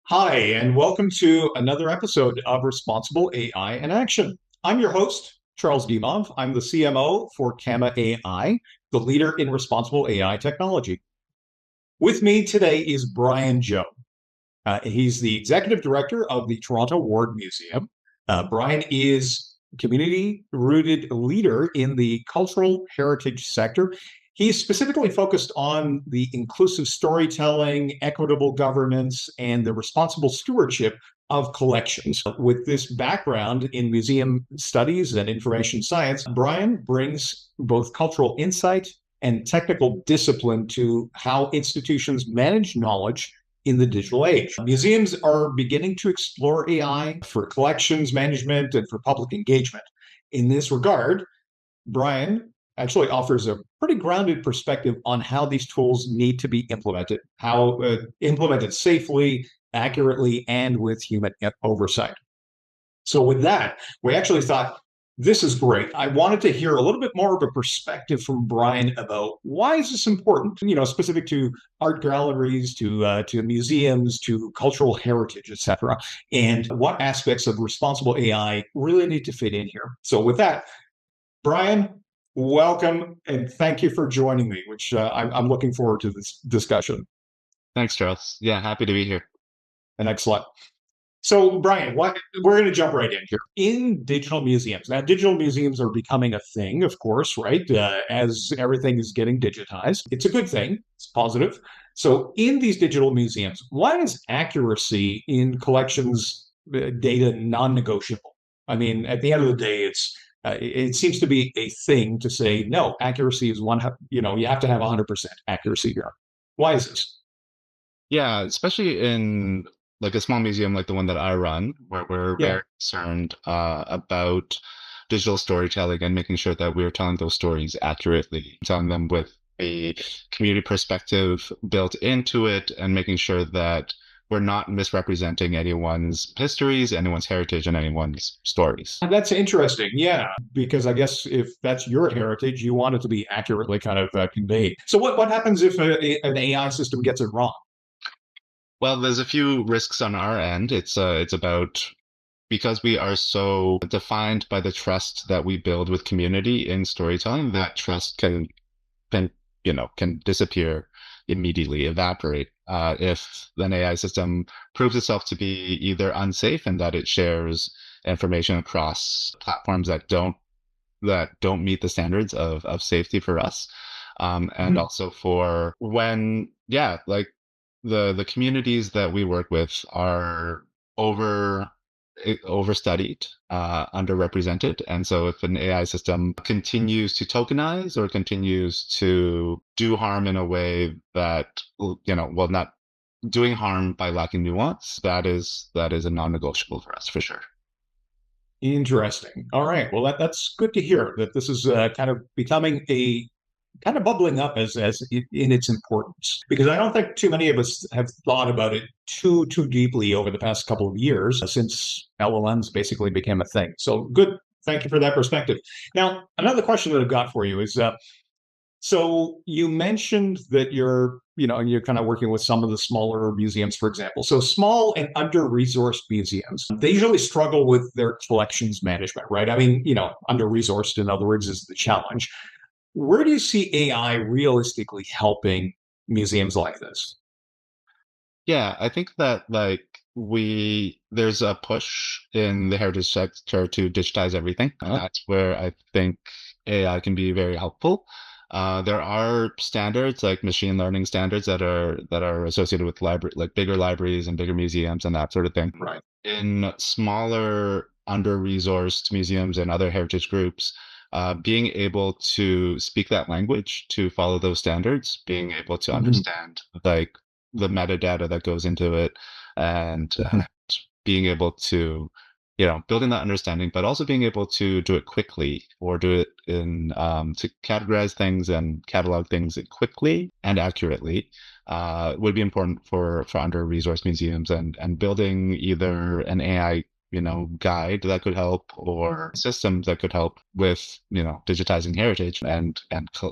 Hi, and welcome to another episode of Responsible AI in Action. I'm your host, Charles Dimov. I'm the CMO for Gamma AI, the leader in responsible AI technology. With me today is Brian Joe. He's the executive director of the Toronto Ward Museum. Brian is community rooted leader in the cultural heritage sector. He's specifically focused on the inclusive storytelling, equitable governance, and the responsible stewardship of collections. With this background in museum studies and information science, Brian brings both cultural insight and technical discipline to how institutions manage knowledge in the digital age. Museums are beginning to explore AI for collections management and for public engagement. In this regard, Brian actually offers a pretty grounded perspective on how these tools need to be implemented, how implemented safely, accurately, and with human oversight. So, with that, we actually thought this is great. I wanted to hear a little bit more of a perspective from Brian about why is this important, specific to art galleries, to museums, to cultural heritage, etc., and what aspects of responsible AI really need to fit in here. So, with that, Brian, welcome and thank you for joining me, which I'm looking forward to this discussion. Thanks, Charles. Yeah, happy to be here. And excellent. So, Brian, we're going to jump right in here. In digital museums, now, digital museums are becoming a thing, of course, right? As everything is getting digitized, it's a good thing, it's positive. So, in these digital museums, why is accuracy in collections data non negotiable? I mean, at the end of the day, it seems to be a thing to say, no, accuracy is you have to have 100% accuracy here. Why is this? Yeah, especially in like a small museum like the one that I run, where we're Yeah. very concerned about digital storytelling and making sure that we're telling those stories accurately, telling them with a community perspective built into it, and making sure that we're not misrepresenting anyone's histories, anyone's heritage, and anyone's stories. That's interesting. Yeah, because I guess if that's your heritage, you want it to be accurately kind of conveyed. So what happens if an AI system gets it wrong? Well, there's a few risks on our end. It's about because we are so defined by the trust that we build with community in storytelling, that trust can can disappear immediately, evaporate if an AI system proves itself to be either unsafe and that it shares information across platforms that don't meet the standards of safety for us, and Mhm. also for when like the communities that we work with are over overstudied, underrepresented. And so if an AI system continues to tokenize or continues to do harm in a way that, well, not doing harm by lacking nuance, that is a non-negotiable for us for sure. Interesting. All right. Well, that's good to hear that this is kind of becoming a kind of bubbling up in its importance, because I don't think too many of us have thought about it too deeply over the past couple of years since LLMs basically became a thing. So good. Thank you for that perspective. Now, another question that I've got for you is so you mentioned that you're kind of working with some of the smaller museums, for example. So small and under-resourced museums, they usually struggle with their collections management, right? I mean, under-resourced, in other words, is the challenge. Where do you see AI realistically helping museums like this? Yeah, I think that there's a push in the heritage sector to digitize everything. That's where I think AI can be very helpful. There are standards like machine learning standards that are associated with library, like bigger libraries and bigger museums and that sort of thing. Right. In smaller, under-resourced museums and other heritage groups, being able to speak that language, to follow those standards, being able to Mhm. understand like the metadata that goes into it, and being able to, building that understanding, but also being able to do it quickly, or do it in to categorize things and catalog things quickly and accurately, would be important for under-resourced museums, and building either an AI guide that could help, or systems that could help with, digitizing heritage and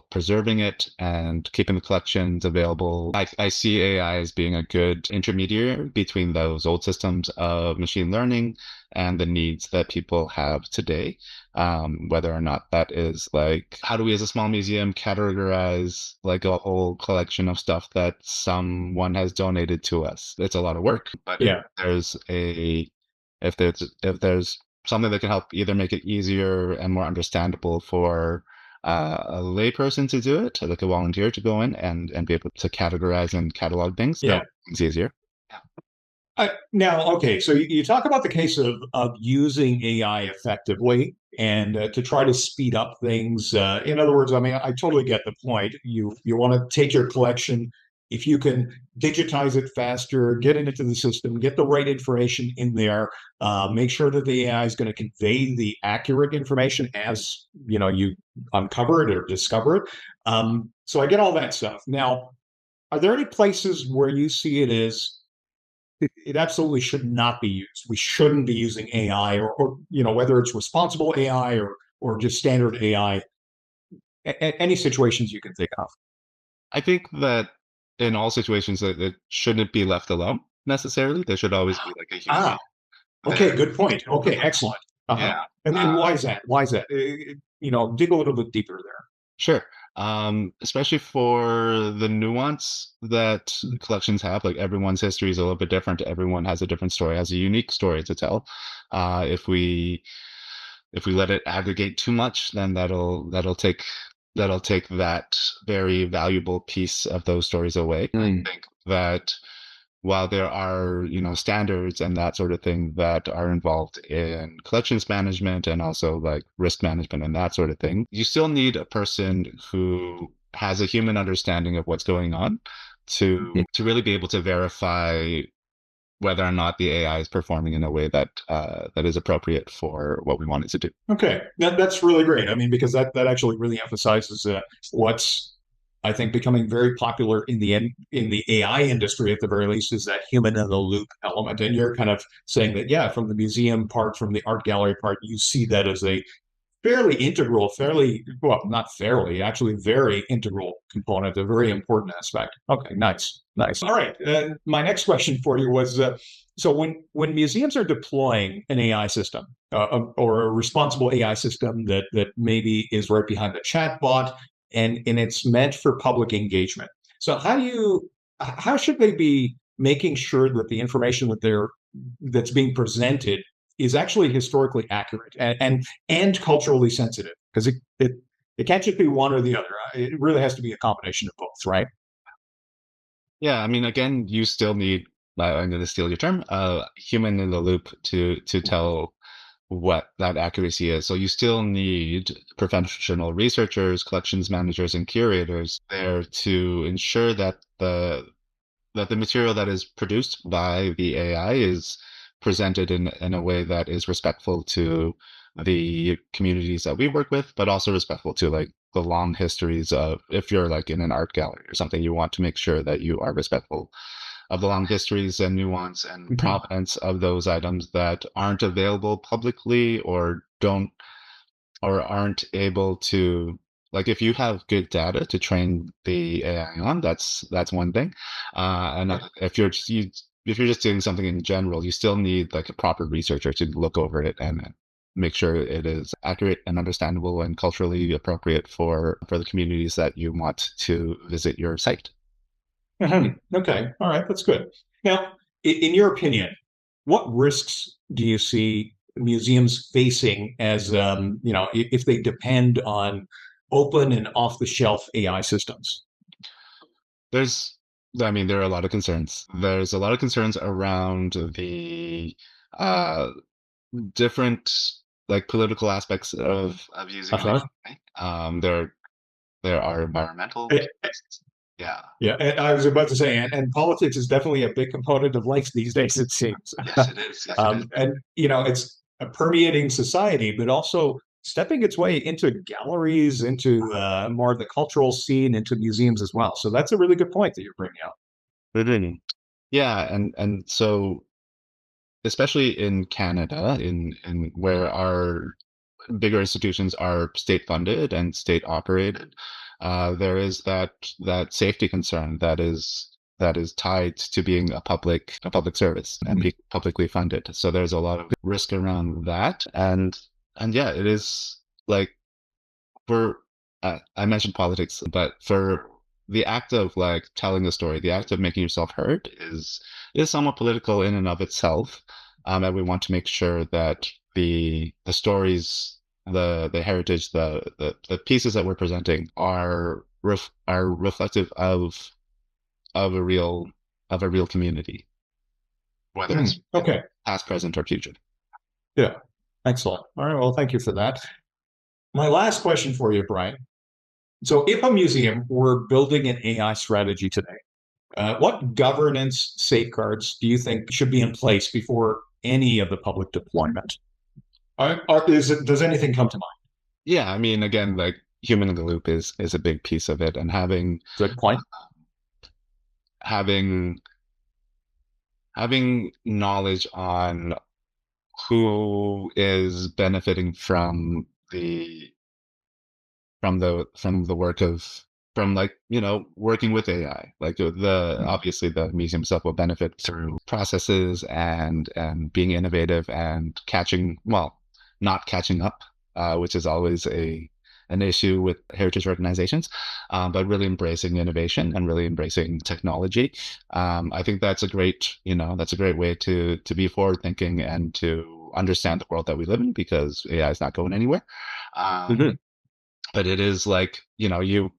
preserving it and keeping the collections available. I see AI as being a good intermediary between those old systems of machine learning and the needs that people have today. Whether or not that is like, how do we as a small museum categorize like a whole collection of stuff that someone has donated to us? It's a lot of work, but Yeah. if there's something that can help either make it easier and more understandable for a layperson to do it, like a volunteer to go in and be able to categorize and catalog things, Yeah. that it's easier. Now, okay, so you talk about the case of using AI effectively and to try to speed up things. In other words, I mean, I totally get the point. You want to take your collection, if you can digitize it faster, get it into the system, get the right information in there, make sure that the AI is going to convey the accurate information as you uncover it or discover it. So I get all that stuff. Now, are there any places where you see it as it absolutely should not be used. We shouldn't be using AI or whether it's responsible AI or just standard AI. Any situations you can think of. I think that in all situations that it shouldn't be left alone necessarily. There should always be like a human Ah, okay, there. good point. Okay, excellent. Uh-huh. Yeah. And why is that? Why is that? Dig a little bit deeper there. Sure. Especially for the nuance that collections have, like everyone's history is a little bit different. Everyone has a different story, has a unique story to tell. If we let it aggregate too much, then that'll take that very valuable piece of those stories away. I think that while there are, standards and that sort of thing that are involved in collections management and also like risk management and that sort of thing, you still need a person who has a human understanding of what's going on to really be able to verify whether or not the AI is performing in a way that is appropriate for what we want it to do. Okay, that's really great. I mean, because that actually really emphasizes what's I think becoming very popular in the AI industry at the very least is that human in the loop element. And you're kind of saying that, yeah, from the museum part, from the art gallery part, you see that as a fairly integral, fairly, well, not fairly, actually very integral component, a very important aspect. Okay, nice, nice. All right. My next question for you was, so when museums are deploying an AI system or a responsible AI system that maybe is right behind the chatbot and it's meant for public engagement. So how should they be making sure that the information that's being presented is actually historically accurate and culturally sensitive? Because it can't just be one or the other. It really has to be a combination of both, right? Yeah, I mean, again, you still need, I'm going to steal your term, human in the loop to tell what that accuracy is. So you still need professional researchers, collections managers, and curators there to ensure that the material that is produced by the AI is presented in a way that is respectful to the communities that we work with, but also respectful to like the long histories of, if you're like in an art gallery or something, you want to make sure that you are respectful of the long histories and nuance and provenance of those items that aren't available publicly or aren't able to, like, if you have good data to train the AI on, that's one thing. And if you're just doing something in general, you still need like a proper researcher to look over it and make sure it is accurate and understandable and culturally appropriate for the communities that you want to visit your site. Okay, all right, that's good. Now, in your opinion, what risks do you see museums facing as if they depend on open and off-the-shelf AI systems? There's, I mean, there are a lot of concerns. There's a lot of concerns around the uh, different like political aspects of using Uh-huh. AI. There are environmental Eh, risks. Yeah. Yeah, and I was about to say, and politics is definitely a big component of life these days, it seems. Yes, it is. Yes, it is. And it's a permeating society, but also stepping its way into galleries, into more of the cultural scene, into museums as well. So that's a really good point that you're bringing out. Really? Yeah, and so especially in Canada, in where our bigger institutions are state funded and state operated, there is that safety concern that is tied to being a public service and being publicly funded. So there's a lot of risk around that, and yeah, it is like for I mentioned politics, but for the act of like telling a story, the act of making yourself heard is somewhat political in and of itself. And we want to make sure that the stories, the heritage, the pieces that we're presenting are reflective of of a real community, whether it's Okay. past, present, or future. Yeah. Excellent. All right. Well, thank you for that. My last question for you, Brian. So, if a museum were building an AI strategy today, what governance safeguards do you think should be in place before any of the public deployment? Does anything come to mind? Yeah, I mean, again, like human in the loop is a big piece of it, and Good point. having having knowledge on who is benefiting from the work of from like working with AI. Like the obviously the museum itself will benefit through processes and being innovative and not catching up, which is always a an issue with heritage organizations, but really embracing innovation and really embracing technology. I think that's a great, that's a great way to be forward thinking and to understand the world that we live in, because AI is not going anywhere. Mhm. But it is like, in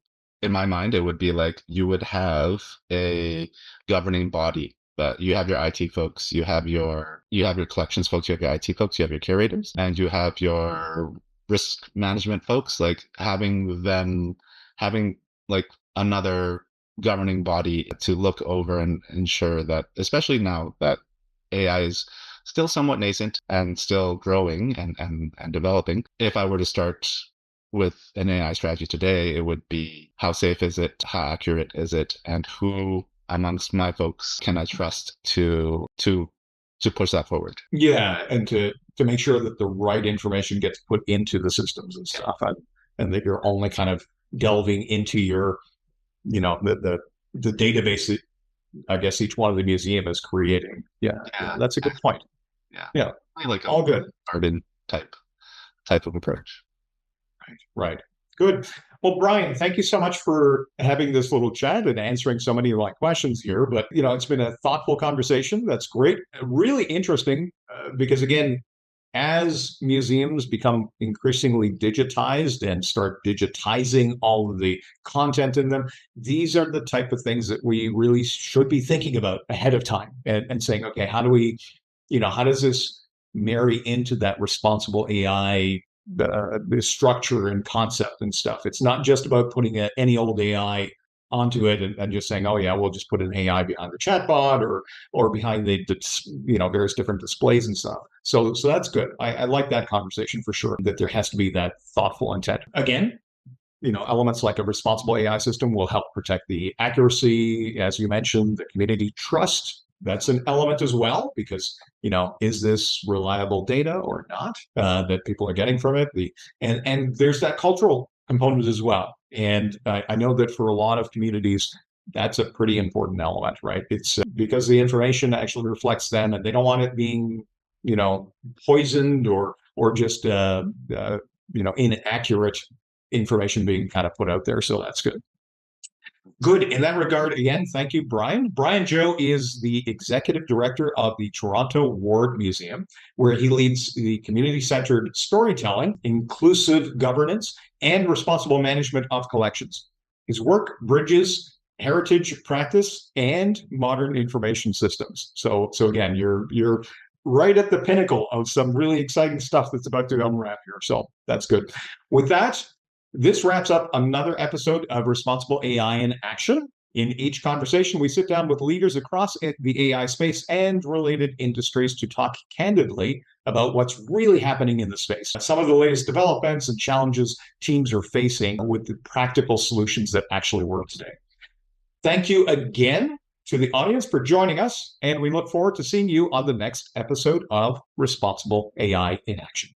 my mind, it would be like you would have a governing body, but you have your IT folks, you have your collections folks, you have your IT folks, you have your curators, and you have your risk management folks, like having like another governing body to look over and ensure that, especially now that AI is still somewhat nascent and still growing and developing. If I were to start with an AI strategy today, it would be how safe is it, how accurate is it, and who amongst my folks can I trust to push that forward. Yeah, and to make sure that the right information gets put into the systems and stuff, and that you're only kind of delving into your, the database that I guess each one of the museum is creating. Yeah, Yeah, that's a good point. yeah, Yeah, like a all good. garden type of approach. Right. Good. Well, Brian, thank you so much for having this little chat and answering so many of my questions here. But, it's been a thoughtful conversation. That's great. Really interesting because, again, as museums become increasingly digitized and start digitizing all of the content in them, these are the type of things that we really should be thinking about ahead of time and saying, okay, how does this marry into that responsible AI the structure and concept and stuff. It's not just about putting any old AI onto it and just saying, oh yeah, we'll just put an AI behind the chatbot or behind the various different displays and stuff. So that's good. I like that conversation for sure. That there has to be that thoughtful intent. Again, elements like a responsible AI system will help protect the accuracy, as you mentioned, the community trust. That's an element as well, because, is this reliable data or not that people are getting from it? And there's that cultural component as well. And I know that for a lot of communities, that's a pretty important element, right? It's because the information actually reflects them, and they don't want it being, poisoned or just inaccurate information being kind of put out there. So that's good. Good. In that regard, again, thank you, Brian. Brian Joe is the executive director of the Toronto Ward Museum, where he leads the community centered storytelling, inclusive governance, and responsible management of collections. His work bridges heritage practice and modern information systems. So again, you're right at the pinnacle of some really exciting stuff that's about to unwrap here. So that's good. With that, this wraps up another episode of Responsible AI in Action. In each conversation, we sit down with leaders across the AI space and related industries to talk candidly about what's really happening in the space, some of the latest developments and challenges teams are facing with the practical solutions that actually work today. Thank you again to the audience for joining us, and we look forward to seeing you on the next episode of Responsible AI in Action.